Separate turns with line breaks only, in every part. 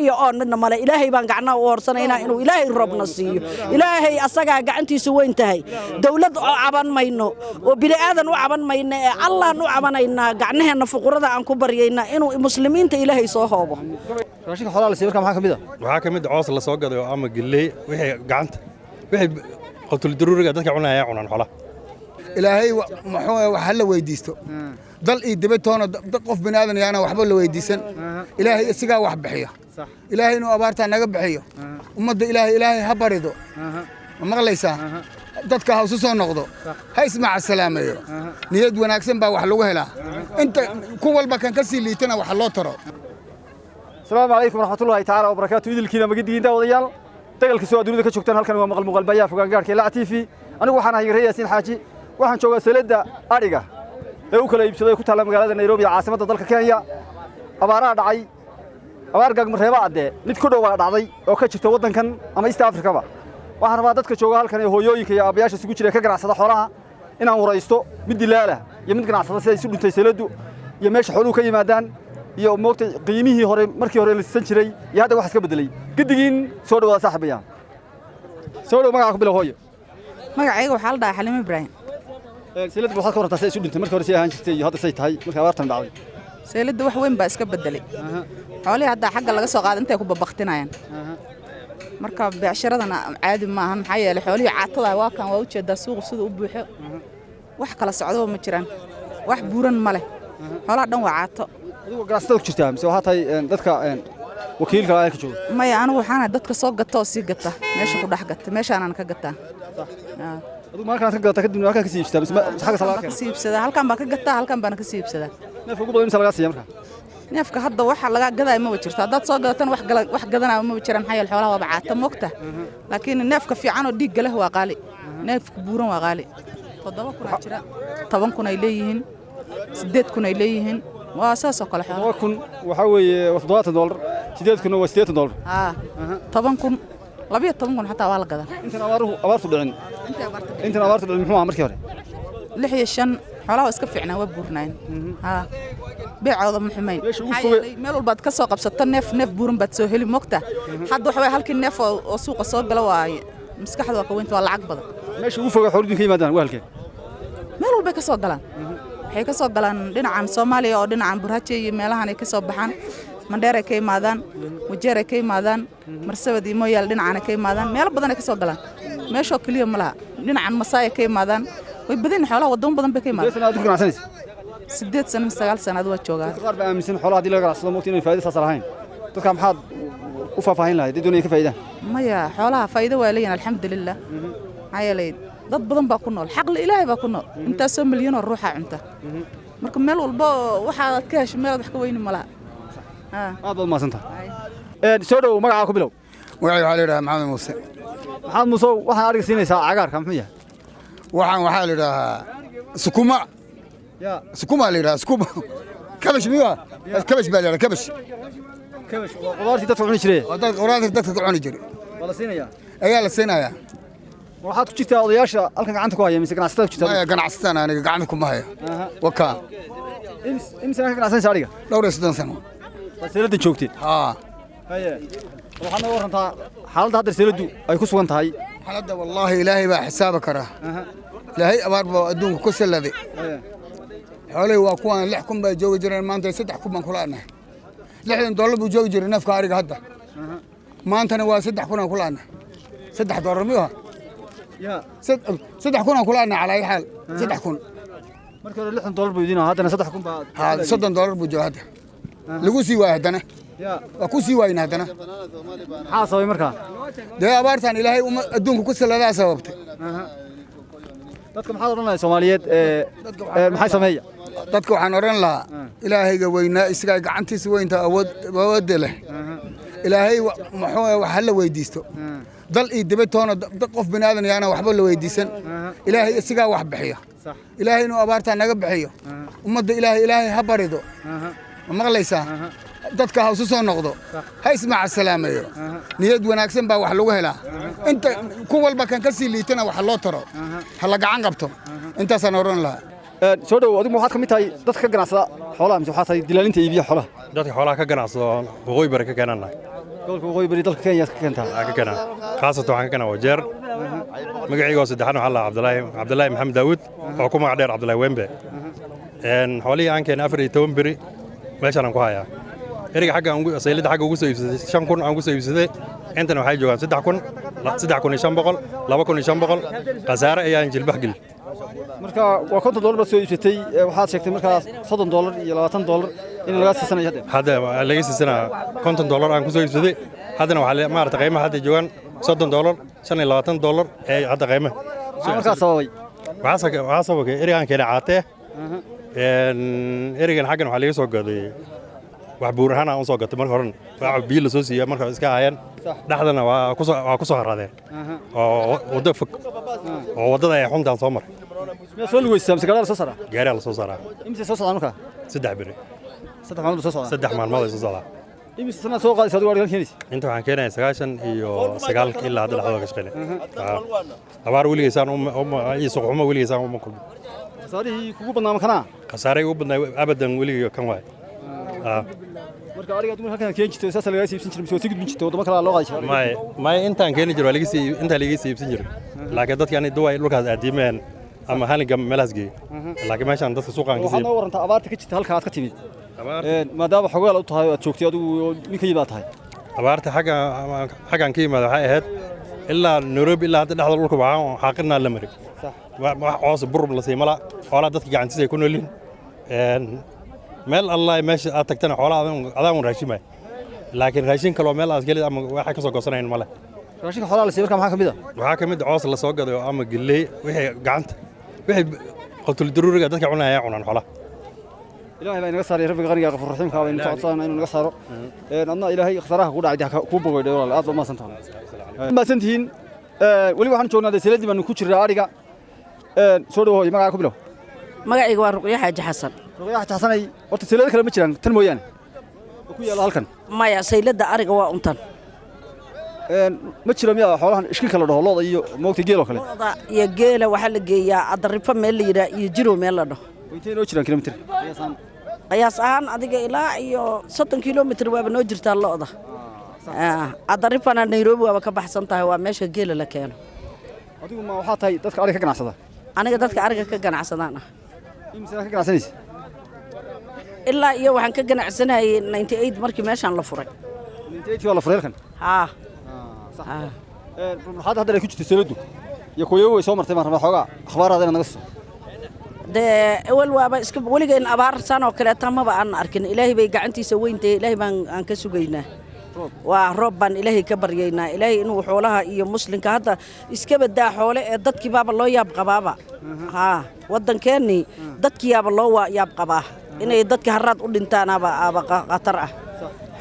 iyo oon midna male ilaahay baan gacnaha u horsanaynaa inuu ilaahay roobna siiyo ilaahay asagaa gacantiisu weyn tahay dawlad oo caban mayno oo bini'aadan u caban mayno ee allaan u cabanaynaa gacnaheena fuqurada aan ku baryaynaa inuu muslimiinta ilaahay soo hoobo
raashinka xoolaha la siiyo markaa
waxaa ka mid ah coos la soo gaday oo ama gilley wixii gacanta wixii qatul daruuriga dadka cunaya cunaan xoolaha
ilaahay muxuu wax la weydiisto dal iyo dibatoona qof bini'aadan yaana waxba la weydiisan ilaahay isagaa wax bixiyo ilaahay inuu abaarta naga bixiyo ummadda ilaahay ha barido ma maqlaysaa dadka ha isu soo noqdo ha ismaaca salaameeyo niyad wanaagsan baa wax lagu helaa inta ku walba kan ka sii liitana wax loo taro
السلام عليكم ورحمة الله تعالى وبركاته إذا الكلام جديد ده وضيال تقل كسوة دولة كشوكتان هالكن ومقل مقل بيا فوق جارك لا تيفي أنا وحنا هي ياسين حاجي وحنا شو سلدة أريجا لو كلا يبصوا يكون على مقالة نيروبي عاصمة ضل كينيا أبارة دعي أبارة جاك مرحبا عده نتكلم واحد عضي أو كشفت وطن كان أما يست أفريقيا بقى وحنا بعد كشوكا هالكن هو يوي كي أبياش سكوتش لك جرع صدق حرها إن هو رئيسته بدي لا يمد جرع صدق سيسود تيسلدو يمشي حلو كي مادان يا موقت قيمه هوري مركي هوري للسنشري يا هذا واحد كبدلي قدين سودو ولا صاحب يان سودو ما قبل هوي
ما عيق وحال ده حليم إبراهيم
سيلد بحال كورة تسيء سود أنت مركي هوري سيها هنشتي هذا سيت هاي مركي وارتم بعضي
سيلد وح وين بس كبدلي حوالي هذا حق اللي قصوا قاعد أنت يكون ببختنا يعني مركب بعشرة أنا عادي ما هم حياة لحوالي عطلة واكن ووجه ده سوق سود وبيح وح كلا سعودة ومجران وح بورن ماله حوالي دون وعطة
قراصتك jirtaa mise waxa tahay dadka wakiilka ay ka joogo
maya anu waxaan dadka soo gato si gata meesha ku dhax gata meesha aan ka gataa
adu markaan ka gato kadib halkaan ka sii ibsada mise xaga salaad
ka sii ibsada halkaan baa ka gataa halkaan baan ka sii ibsada
neefka ugu badan mise laga siiyo markaa
neefka hadda waxa laga gaday ma jirto dad soo gadatan wax gadanaa ma jiraan xayal xoolaha waa bacaata moogta laakiin neefka fiican oo dhiig leh waa qaali neefka buuran waa qaali 7 kun jira 10 kun ay leeyihiin 8 kun ay leeyihiin واساس وكل حاجة.
وكن وحوي $7 سيدات كنا $8.
10 كن لبيه 10 كن حتى والله قدر.
أنت دعين. أنت أبارت دعين محمود عمر كهري.
لحية الشن حلاوة اسكف عنا وبورنين. بيع عوض محمين. مالو بعد كسوق بسطة نف بورن بتسهل مقطع. حد وحوي هالك النف وسوق الصوت قلوا مسكح ذا كوينت ولا عقبض.
ماشي وفوق حولين كي مدان وهالك.
مالو بكسوق قلان. waxay ka soo galaan dhinacan Soomaaliya oo dhinacan Burhaje iyo meelahan ay ka soo baxaan Mandheera ka imaadaan Wajeer ka imaadaan Marsabad iyo Mooyaal dhinacan ka imaadaan meel badan ay ka soo galaan meesha kaliya ma laha dhinacan Masaay ka imaadaan way badan xoolaha wadon badan bay ka imaadaan 8 sano 9 sano waa joogaa
qaar baa aaminsan xoolaha hadii laga ganacsado moogtiin inay faa'iido saas lahayn dadka maxaad u faafahin lahayd doonay ka faa'iidaan
maya xoolaha faa'iido waa leeyahay alxamdulillah ayay dad badan baa ku nool xaq ilaahay baa ku nool inta soo milyan oo ruuxa cunta marka meel walba waxa aad ka hesho meel wax ka weyn ma laha
aad ma santahay soo dhaw magaca ku bilow
waxay leedahay maxamed muuse
waxaan ariga siinaysaa cagaarka muxuu yahay
waxaa leedahay sukuma leedahay sukuma kabash miya kabash baa leedahay kabash
qudaartii dadka cuni jiray
qudaartii dadka cuni jiray
wala siinaya
ayaa la siinaya
waxaad ku jirtaa odayaasha halkan gacanta ku haya mise ganacsatada ku jirtaa
ganacsatada aniga gacanta kuma hayo waka
imsa ka ganacsanaysaa ariga
dhowr iyo 60 sano
seelada joogtid haye waxaad noo warantaa xaaladda hadda seeladu ay ku sugan tahay
xaaladda wallahi ilaahay baa xisaaba kara ilaahay abaar baa adduunka ku saladay xoolay waa kuwan 6 kun baa joogi jireen maanta 3 kun baan kula anahay $60 buu joogi jiray neefka ariga hadda maantana waa 3 kun aan kula anahay $3 miyaa
يا
3 كون كلنا على أي حال 3 كون
مركز $6 بيدينا هذا 3 كون بعد
هذا $6 بيجوا هذا لقوسي واحد أنا
يا
وكوسي واحد هذا أنا
حاصل مركز
ده أبارتان إلهي أدونك كوسي لا سببته
dadka maxaa oranaysaa Soomaaliyeed maxay sameeyay
dadka waxaan oran lahaa ilaahayga weynaa isaga gacantiisa weynta awood leh ilaahay muxuu wax la weydiisto dal iyo dibatoona qof bini'aadan yaana waxba la weydiisan ilaahay isaga wax bixiyo ilaahay inuu abaarta naga bixiyo ummadda ilaahay ha barido ma maqlaysaa dadka ha isu soo noqdo ha ismaaca salaameeyo niyad wanaagsan baa wax lagu helaa inta ku walba kan ka sii liitana wax loo taro ha la gacan qabto intaasaan oran lahaa
soo dhaw adigu waxaad ka mid tahay dadka ka ganacsada xoolaha mise waxaad tahay dilaalinta iibiya xoolaha
dadka xoolaha ka ganacsada waqooyi bari ka keenanahay
gobolka waqooyi bari dalka Kenya ka keentaa
ka kana khaasatan waxaan ka kana wajeer magacayga saddexan waxa la Cabdullaahi Maxamed Daawud oo ku magac dheer Cabdullaahi Wembe xoolihii aan keenay 14 beri meeshaan aan ku hayaa eriga xagga saylada xagga ugu soo iibsaday 5000 aan ugu soo iibsaday intana waxay joogaan 3500 2500 qasaare ayaan jilbax gal
marka waa $50 baad soo iibsatay waxaad sheegtay markaas $30 iyo $20 in laga siisanayo
hadda laga siisanaa $50 aan ku soo iibsaday haddana waxa maarta qiimaha hadda joogaan $30 $25 ee hadda qiimaha
markaas sababay
waxa sababay erigan keenay caatee erigan xaggan waxa laga soo gaday wax buur ahaan aan soo gatay marka hore waxa biil la soo siiyay marka iska hayaan dhaxdana waa ku soo haradeen oo wada fog oo wadada ay xuntaan soo maray
ma soo lugeysay mise gaar soo saara
gaar la soo saara
imse soo socda marka
3 beri
3 maalmood soo socda
3 maalmood soo socda
imse sana soo qaadaysa adigu arigan keenaysa
inta waxaan keenay 9 iyo 9 ilaa hadda dhaxdooda ka shaqeynay abaar wiligeysaan iyo suuq xumo wiligeysaan uma kulmo
qasaarihii kugu badnaa kana
qasaarey ugu badnaa abadan wiliga kan waay
marka ariga dumar halkan keen jirtay saas laga siibsan jiray soo sigid jirtay wadamo kale loo qaadi jiray
ma intaan keen jiray inta laga siibsan jiray laakiin dadka aan duway dhulkaas aadimeen ama haliga meelaas geey laakiin meeshan dadka suuqan ka siib
waxaan waranta abaarta ka jirta halka aad ka timid maadaama xogaal u tahay aad joogtay adigu ninka yimaad tahay
abaarta xagan ka yimaado waxay ahayd ilaa Nairobi ilaa hadda dhaxda dhulka waxaan xaqirnaa la maray sax wax coos burb la siimala xoolaha dadka gacantiisa ay ku noolin meel Allah meesha aad tagtana xoolaha adaan raashimay laakiin raashin kale meel aad galid ama waxa ka soo goosanayn male
raashinka xoolaha la siibay maxaa kamid ah
waxa kamid coos la soo gaday ama gilley wixii gacanta wixii qotul daruuriga dadka cunaya cunaan xoolaha
ilaahay baa inaga saaray rabbiga qaniga qafur raxiimka waa inuu socodsan inuu naga saaro adna ilaahay khasaraha ku dhacay ku bogoyday walaal aad ma santahay ma santiin wali waxaan joognaa seeladii baan ku jiraa ariga soo dhawahay magaca ku bilow
magacayga waa Ruqyo Xaaji Xasan
Ruqyo Xaaji Xasan ay horta seelada kale ma jiraan tan mooyaan ku yaala halkan
maya seelada ariga waa untan
ma jiro miyaa xoolahan ishkil kala dhaho looda iyo moogta geel oo kale
looda iyo geela waxa la geeyaa adarrifa meel la yiraahdo iyo jiro meel la dhaho
wayteen oo jiraan kilomitir
qiyaas ahaan adiga ilaa iyo 30 kilomitir waaba noo jirtaa looda adarrifana Nairobi waaba ka baxsan tahay waa meesha geela la keeno
adigu ma waxa tahay dadka ariga ka ganacsada
aniga dadka ariga ka ganacsadaan
imisa ka ganacsanaysa
ilaa iyo waxaan ka ganacsanayay 98 markii meeshan la furay
98 waa la furay halkan
sax
hadda ku jirtay seeladu iyo kuyo way soo martay marna xogaa akhbaaraadana naga soo
de awal waaba iska waligeyn abaar san oo kale tamaba aan arkin ilaahay bay gacantiisa weyntahay ilaahay baan aan ka sugaynaa waa roob baan ilaahay ka baryaynaa ilaahay inuu xoolaha iyo muslimka hadda iska badaa xoole ee dadkii baaba loo yaab qabaaba wadankeeni dadkii yaaba loo yaab qabaa inay dadka haraad u dhintaan aba qatar ah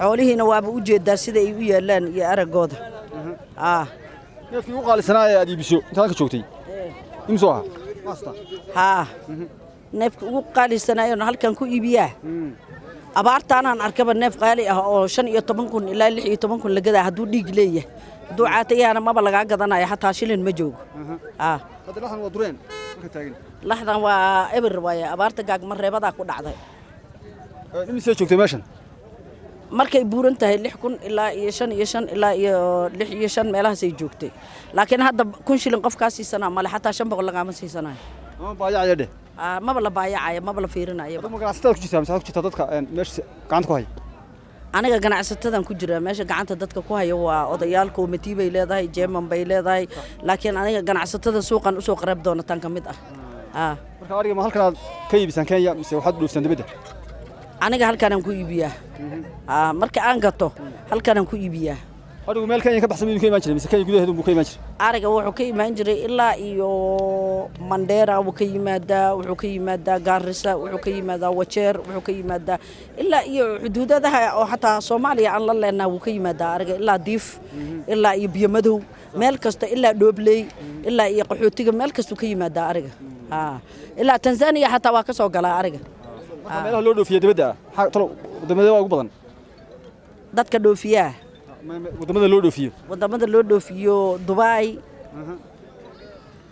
xoolihiina waaba u jeedaa sida ay u yeelaan iyo aragooda
neefkii ugu qaalisanaa ee aad iibiso intaad ka joogtay imsoo
neefka ugu qaalisanaayoon halkan ku iibiyaa abaartaanaan arkaba neef qaali ah oo 15,000 ilaa 16,000 la gadaa hadduu dhiig leeyahay hadduu caatayahana maba lagaa gadanayo xataa shilin ma joogo
hadda laxdan waa dureen marka taagan
laxdan waa eber waaye abaarta gaagma reebadaa ku dhacday
imisee joogtay meeshan
markay buuran tahay 6,000 ilaa iyo 5 ilaa iyo 6 meelahaasay joogtay laakiin hadda 1,000 shilin qofkaa siisanaa male xataa 500 lagaama siisanayo
ama baayacaya dheh
maba la baayacaya maba la fiirinayo
ma ganacsatada ku jirtaa mise ku jirtaa dadka meesha gacanta ku haya
aniga ganacsatadan ku jira meesha gacanta dadka ku haya waa odayaal committee bay leedahay jeeman bay leedahay laakiin aniga ganacsatada suuqan u soo qarab doonatan kamid
marka ariga ma halkan aad ka iibisaan Kenya mise waxaad dhoofsan dibadda
aniga halkan aan ku iibiyaa marka aan gato halkan aan ku iibiyaa
adigu meel Kenya ka baxsan miduu ka iman jiray mise Kenya gudaheedu buu ka iman jiray
ariga wuxuu ka iman jiray ilaa iyo Mandera wuxuu ka yimaadaa Garissa wuxuu ka yimaadaa Wajeer wuxuu ka yimaadaa ilaa iyo xuduudadaha oo xataa Soomaaliya aan la leenahay wuu ka yimaadaa ariga ilaa Diif ilaa iyo Biyomadow meel kasta ilaa Doobley ilaa iyo qaxootiga meel kasta ka yimaadaa ariga ilaa Tanzania xataa waa ka soo galaa ariga
meelaha loo dhoofiyo dibadda wadamada ugu badan
dadka dhoofiyaa wadamada loo dhoofiyo Dubai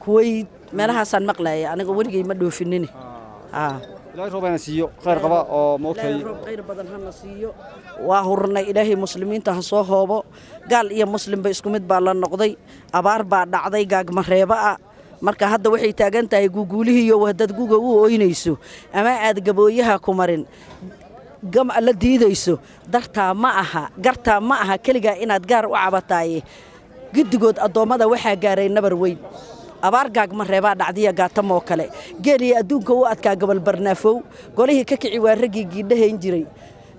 Kuwait meelahaasaan maqlaayay aniga waligay ma dhoofinin
ilaahay roobana siiyo khayr qaba oo moogtay
roob khayr badan hana siiyo waa hurnay ilaahay muslimiinta ha soo hoobo gaal iyo muslimba isku mid baa la noqday abaar baa dhacday gaagmareeba ah marka hadda waxay taagan tahay guguulihii iyo wadad guga u ooynayso ama aad gabooyaha ku marin gam la diidayso dartaa ma aha kaliga inaad gaar u cabataaye gidigood adoomada waxaa gaaray nabar weyn abaar gaagmareebaa dhacdiya gaatamoo kale geeliya adduunka u adkaa gobol barnaafow golihii ka kici waa raggii giidhahayn jiray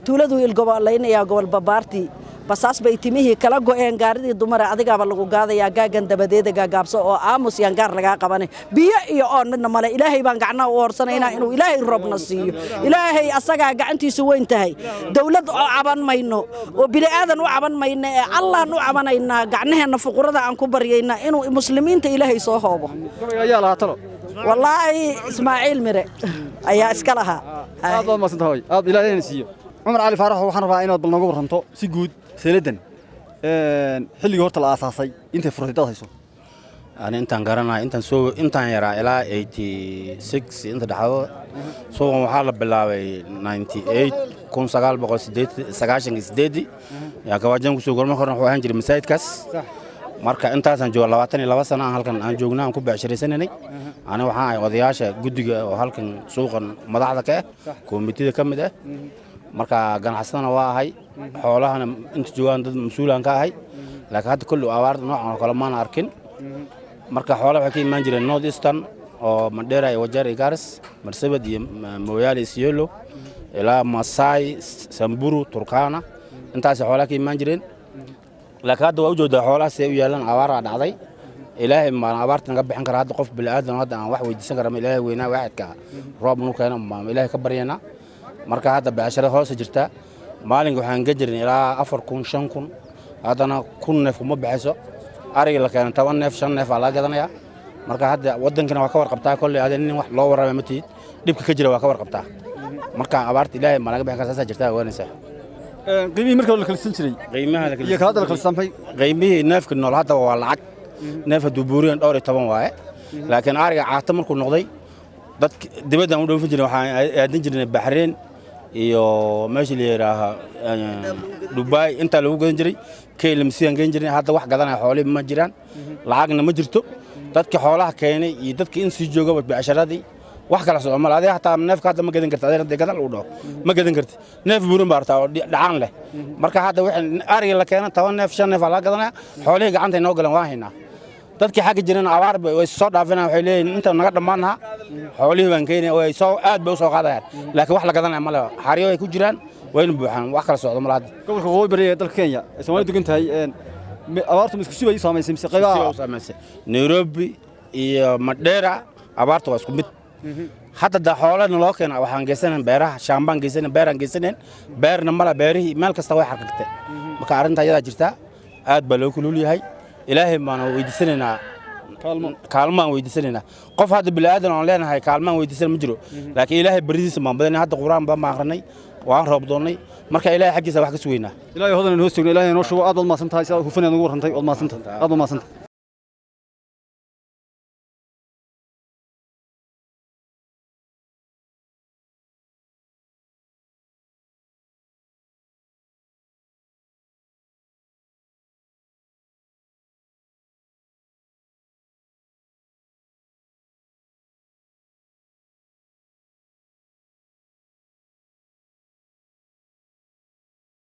tuuladu ilgobolaynayaa gobol babaartii basaas bay timihii kala go'een gaaridii dumara adigaaba lagu gaadayaa gaagan dabadeeda gaagaabso oo aamus yaan gaar lagaa qabane biyo iyo oon midna male ilaahay baan gacnaha u horsanaynaa inuu ilaahay roobna siiyo ilaahay asagaa gacantiisu weyn tahay dawlad oo caban mayno oo bini'aadan u caban mayno ee allaan u cabanaynaa gacnaheenna fuqurada aan ku baryaynaa inuu muslimiinta ilaahay soo hoobo
ayaa lahaa talo
wallaahi ismaaciil mire ayaa iska lahaa
aad baad maadsantahay aad ilaahayna siiyo cumar cali faarax waxaan rabaa inaad bal nooga waranto si guud سيلدن حلقة هرت الأساسي أنت فرصة هيسو
أنا أنت قرنا أنت يرى إلى 86 أنت دحوا سو محل بلاوي 98 كون سجال بقول سجاشن سديدي يا كواجن كسو قرما خرنا هو هنجري مساعد كاس marka intaasan joogo 22 sano halkan aan joognaa ku beecshiraysanay ana waxaan odayaasha gudiga oo halkan suuqan madaxda ka komitida kamid ah marka ganacsadana waa ahay xoolahana inta joogan dad mas'uulan ka ahay laakiin hadda kullu abaar noocan oo kale ma arkin marka xoolaha waxay ka iman jireen North Eastern oo Mandera iyo Wajeer iyo Garis Marsabit iyo Moyale Isiolo ilaa Masai Samburu Turkana intaas xoolaha ka iman jireen laakiin hadda waa u joodaa xoolaha si ay u yeelan abaar dhacday ilaahay ma abaartan ka bixin kara hadda qof bilaadan hadda aan wax weydiisan kara ilaahay weynaa waahidka roob nu keena ma ilaahay ka baryana marka hadda beeshara hoos jirta maalin waxaan gajirin ilaa 4,000 5,000 hadana 1,000 neef uma bixiso ariga la keenay 10 neef 5 neef la gadanaya marka hadda wadankana waa ka warqabtaa kulli adin wax loo warramay ma tiid dibka ka jira waa ka warqabtaa marka abaarta ilaahay ma laga bixin kara saasa jirta waanaysa
qiimihii marka la kala siin jiray
qiimaha la
iyo kala kala samay
qiimihii neefka nool hadda waa lacag neef dubuuriyan dhowr 10 waaye laakiin ariga caata markuu noqday dad dibadda u dhoofin jiray waxaan aadin jirnay Bahrain iyo meeshii la yiraahdo Dubai inta lagu gadan jiray KLMC aan gadan jiray hadda wax gadanay xoolaha ma jiraan lacagna ma jirto dadka xoolaha keenay iyo dadka in si jooga beesharadii wax kala soo mal adeeg hataa neefka hadda ma gadan kartaa adeeg gadal u dhaw ma gadan kartid neef buuran baartaa oo dhacaan leh marka hadda wixii ariga la keenay 10 neef 5 neef la gadanaya xoolaha gacanta inoo galan waa haynaa dadkii xaq jireen abaar way soo dhaafinayaan waxay leeyihiin inta naga dhamaanaha xoolihii baan keenay way soo aad bay u soo qaadayaan laakiin wax la gadanaya ma leh xariyo ay ku jiraan wayna buuxaan wax kala socdo malaad
gobolka waqooyi bari ee dalka Kenya Soomaalidu degan tahay abaartu isku sii way saameysay mise qaybaha
saameysay Nairobi iyo Mandera abaartu waa isku mid hadda da xoolaha loo keenay waxaan geysanay beeraha shaambaan geysanay beeraan geysanay beerna mala beerihi meel kasta way xarqagtay marka arinta ayada jirta aad baa loo kulul yahay ilaahay maana weydiisanayna kaalmaan weydiisanayna qof hadda bilaadan aan leenahay kaalmaan weydiisan ma jiro laakiin ilaahay baridiisa ma badan hadda quraan ba ma aqrinay waan roob doonay marka ilaahay xaqiisa wax ka sugeynaa
ilaahay hodan inoo sugna ilaahay inoo shugo aad baad maasantahay sida hufan aad ugu warantay oo maasantahay aad baad maasantahay